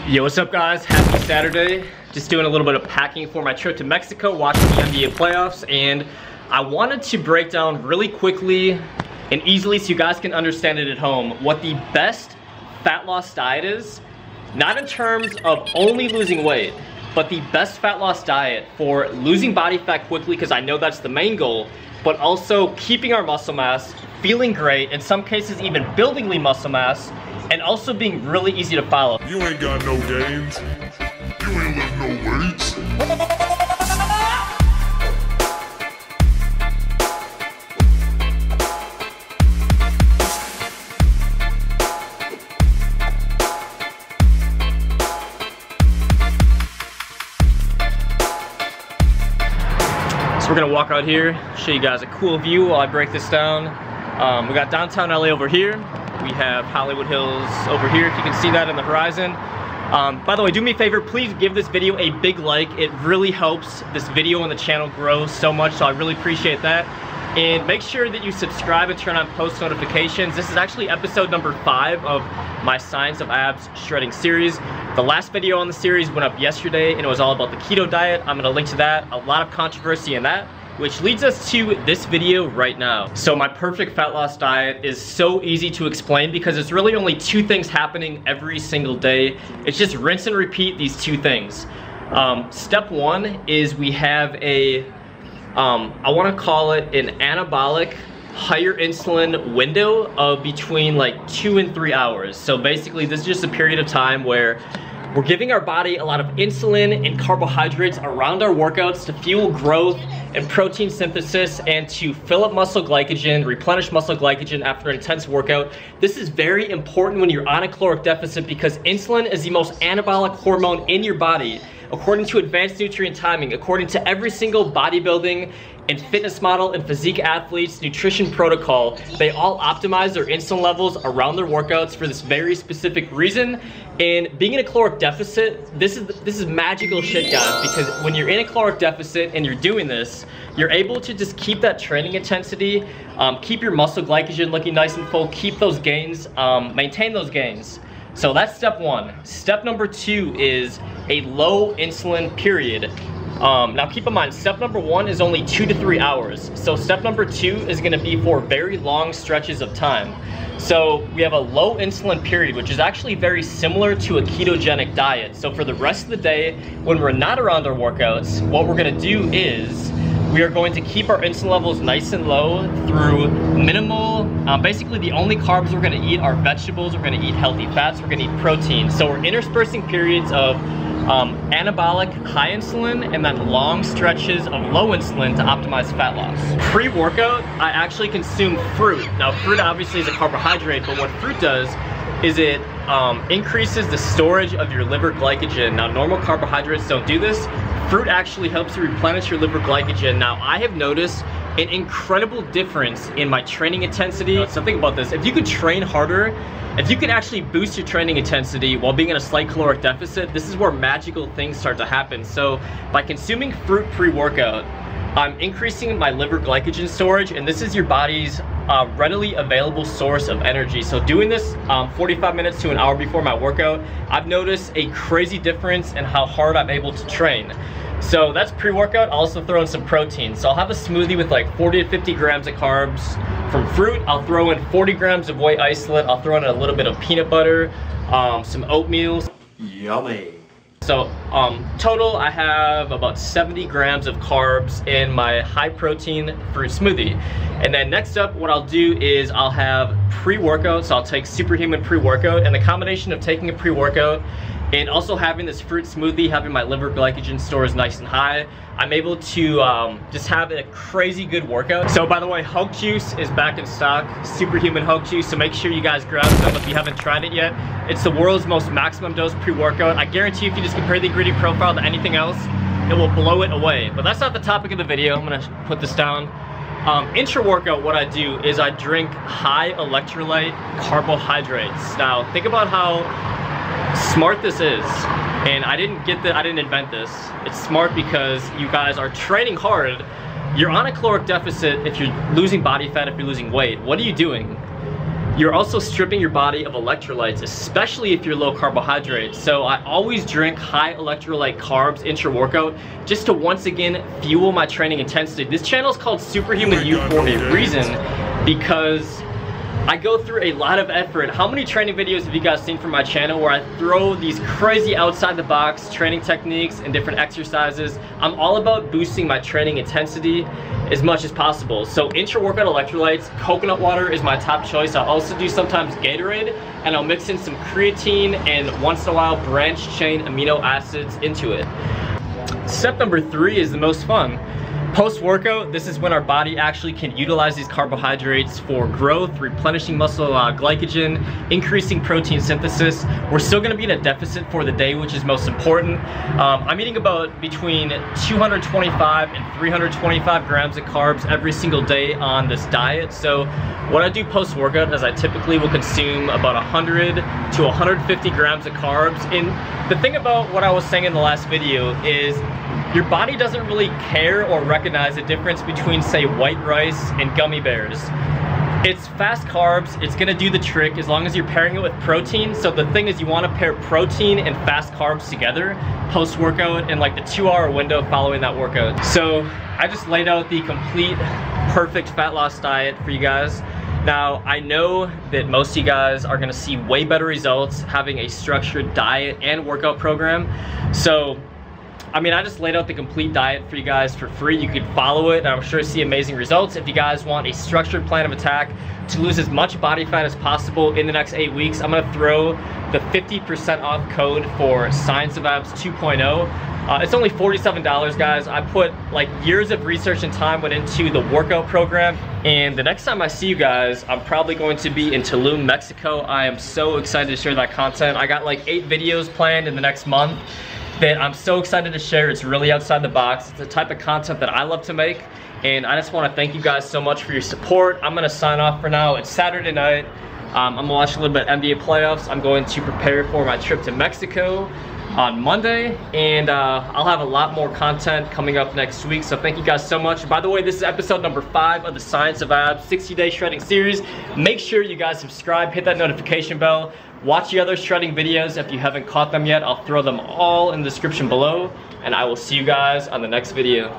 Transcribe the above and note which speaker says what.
Speaker 1: Yo, what's up guys? Happy Saturday. Just doing a little bit of packing for my trip to Mexico, watching the NBA playoffs, and I wanted to break down really quickly and easily so you guys can understand it at home what the best fat loss diet is, not in terms of only losing weight, but the best fat loss diet for losing body fat quickly, because I know that's the main goal, but also keeping our muscle mass, feeling great, in some cases even building lean muscle mass, and also being really easy to follow.
Speaker 2: You ain't got no gains. You ain't lift no weights.
Speaker 1: So we're gonna walk out here, show you guys a cool view while I break this down. We got downtown LA over here. We have Hollywood Hills over here, if you can see that on the horizon. By the way, do me a favor, please give this video a big like. It really helps this video and the channel grow so much, so I really appreciate that. And make sure that you subscribe and turn on post notifications. This is actually episode number 5 of my Science of Abs Shredding series. The last video on the series went up yesterday and it was all about the keto diet. I'm gonna link to that. A lot of controversy in that, which leads us to this video right now. So my perfect fat loss diet is so easy to explain because it's really only 2 things happening every single day. It's just rinse and repeat these 2 things. Step 1 is we have a, I wanna call it an anabolic higher insulin window of between like 2 and 3 hours. So basically this is just a period of time where we're giving our body a lot of insulin and carbohydrates around our workouts to fuel growth and protein synthesis and to fill up muscle glycogen, replenish muscle glycogen after an intense workout. This is very important when you're on a caloric deficit because insulin is the most anabolic hormone in your body. According to advanced nutrient timing, according to every single bodybuilding and fitness model and physique athletes nutrition protocol, they all optimize their insulin levels around their workouts for this very specific reason. And being in a caloric deficit, this is magical shit, guys, because when you're in a caloric deficit and you're doing this, you're able to just keep that training intensity, keep your muscle glycogen looking nice and full, keep those gains, maintain those gains. So that's step 1. Step number 2 is a low insulin period. Now keep in mind, step number 1 is only 2 to 3 hours. So step number 2 is gonna be for very long stretches of time. So we have a low insulin period, which is actually very similar to a ketogenic diet. So for the rest of the day, when we're not around our workouts, what we're gonna do is we are going to keep our insulin levels nice and low through minimal, basically the only carbs we're gonna eat are vegetables, we're gonna eat healthy fats, we're gonna eat protein. So we're interspersing periods of anabolic high insulin and then long stretches of low insulin to optimize fat loss. Pre-workout, I actually consume fruit. Now fruit obviously is a carbohydrate, but what fruit does is it increases the storage of your liver glycogen. Now normal carbohydrates don't do this. Fruit actually helps you replenish your liver glycogen. Now I have noticed an incredible difference in my training intensity. So think about this, if you could train harder, if you could actually boost your training intensity while being in a slight caloric deficit, this is where magical things start to happen. So by consuming fruit pre-workout, I'm increasing my liver glycogen storage, and this is your body's readily available source of energy. So doing this 45 minutes to an hour before my workout, I've noticed a crazy difference in how hard I'm able to train. So that's pre-workout. I'll also throw in some protein. So I'll have a smoothie with like 40 to 50 grams of carbs from fruit. I'll throw in 40 grams of whey isolate. I'll throw in a little bit of peanut butter, some oatmeal.
Speaker 3: Yummy.
Speaker 1: So total, I have about 70 grams of carbs in my high protein fruit smoothie. And then next up, what I'll do is I'll have pre-workout. So I'll take Superhuman pre-workout, and the combination of taking a pre-workout and also having this fruit smoothie, having my liver glycogen stores nice and high, I'm able to just have a crazy good workout. So by the way, Hulk Juice is back in stock, Superhuman Hulk Juice, so make sure you guys grab some if you haven't tried it yet. It's the world's most maximum dose pre-workout. I guarantee if you just compare the ingredient profile to anything else, it will blow it away. But that's not the topic of the video. I'm gonna put this down. Intra-workout, what I do is I drink high electrolyte carbohydrates. Now, think about how smart this is. And I didn't invent this. It's smart because you guys are training hard. You're on a caloric deficit if you're losing body fat, if you're losing weight. What are you doing? You're also stripping your body of electrolytes, especially if you're low carbohydrate. So I always drink high electrolyte carbs intra-workout just to once again fuel my training intensity. This channel is called Superhuman U for a reason, because I go through a lot of effort. How many training videos have you guys seen from my channel where I throw these crazy outside the box training techniques and different exercises? I'm all about boosting my training intensity as much as possible. So intra-workout electrolytes, coconut water is my top choice. I'll also do sometimes Gatorade, and I'll mix in some creatine and once in a while branched chain amino acids into it. Step number 3 is the most fun. Post-workout, this is when our body actually can utilize these carbohydrates for growth, replenishing muscle glycogen, increasing protein synthesis. We're still gonna be in a deficit for the day, which is most important. I'm eating about between 225 and 325 grams of carbs every single day on this diet. So what I do post-workout is I typically will consume about 100 to 150 grams of carbs. And the thing about what I was saying in the last video is your body doesn't really care or recognize the difference between, say, white rice and gummy bears. It's fast carbs, it's gonna do the trick as long as you're pairing it with protein. So the thing is, you wanna pair protein and fast carbs together post-workout in like the 2-hour window following that workout. So I just laid out the complete perfect fat loss diet for you guys. Now, I know that most of you guys are gonna see way better results having a structured diet and workout program. So I mean, I just laid out the complete diet for you guys for free. You could follow it, and I'm sure see amazing results. If you guys want a structured plan of attack to lose as much body fat as possible in the next 8 weeks, I'm gonna throw the 50% off code for Science of Abs 2.0. It's only $47, guys. I put like years of research and time went into the workout program. And the next time I see you guys, I'm probably going to be in Tulum, Mexico. I am so excited to share that content. I got like 8 videos planned in the next month that I'm so excited to share. It's really outside the box. It's the type of content that I love to make. And I just wanna thank you guys so much for your support. I'm gonna sign off for now. It's Saturday night. I'm gonna watch a little bit of NBA playoffs. I'm going to prepare for my trip to Mexico on Monday. And I'll have a lot more content coming up next week. So thank you guys so much. By the way, this is episode number 5 of the Science of Abs 60-day shredding series. Make sure you guys subscribe, hit that notification bell. Watch the other shredding videos if you haven't caught them yet. I'll throw them all in the description below, and I will see you guys on the next video.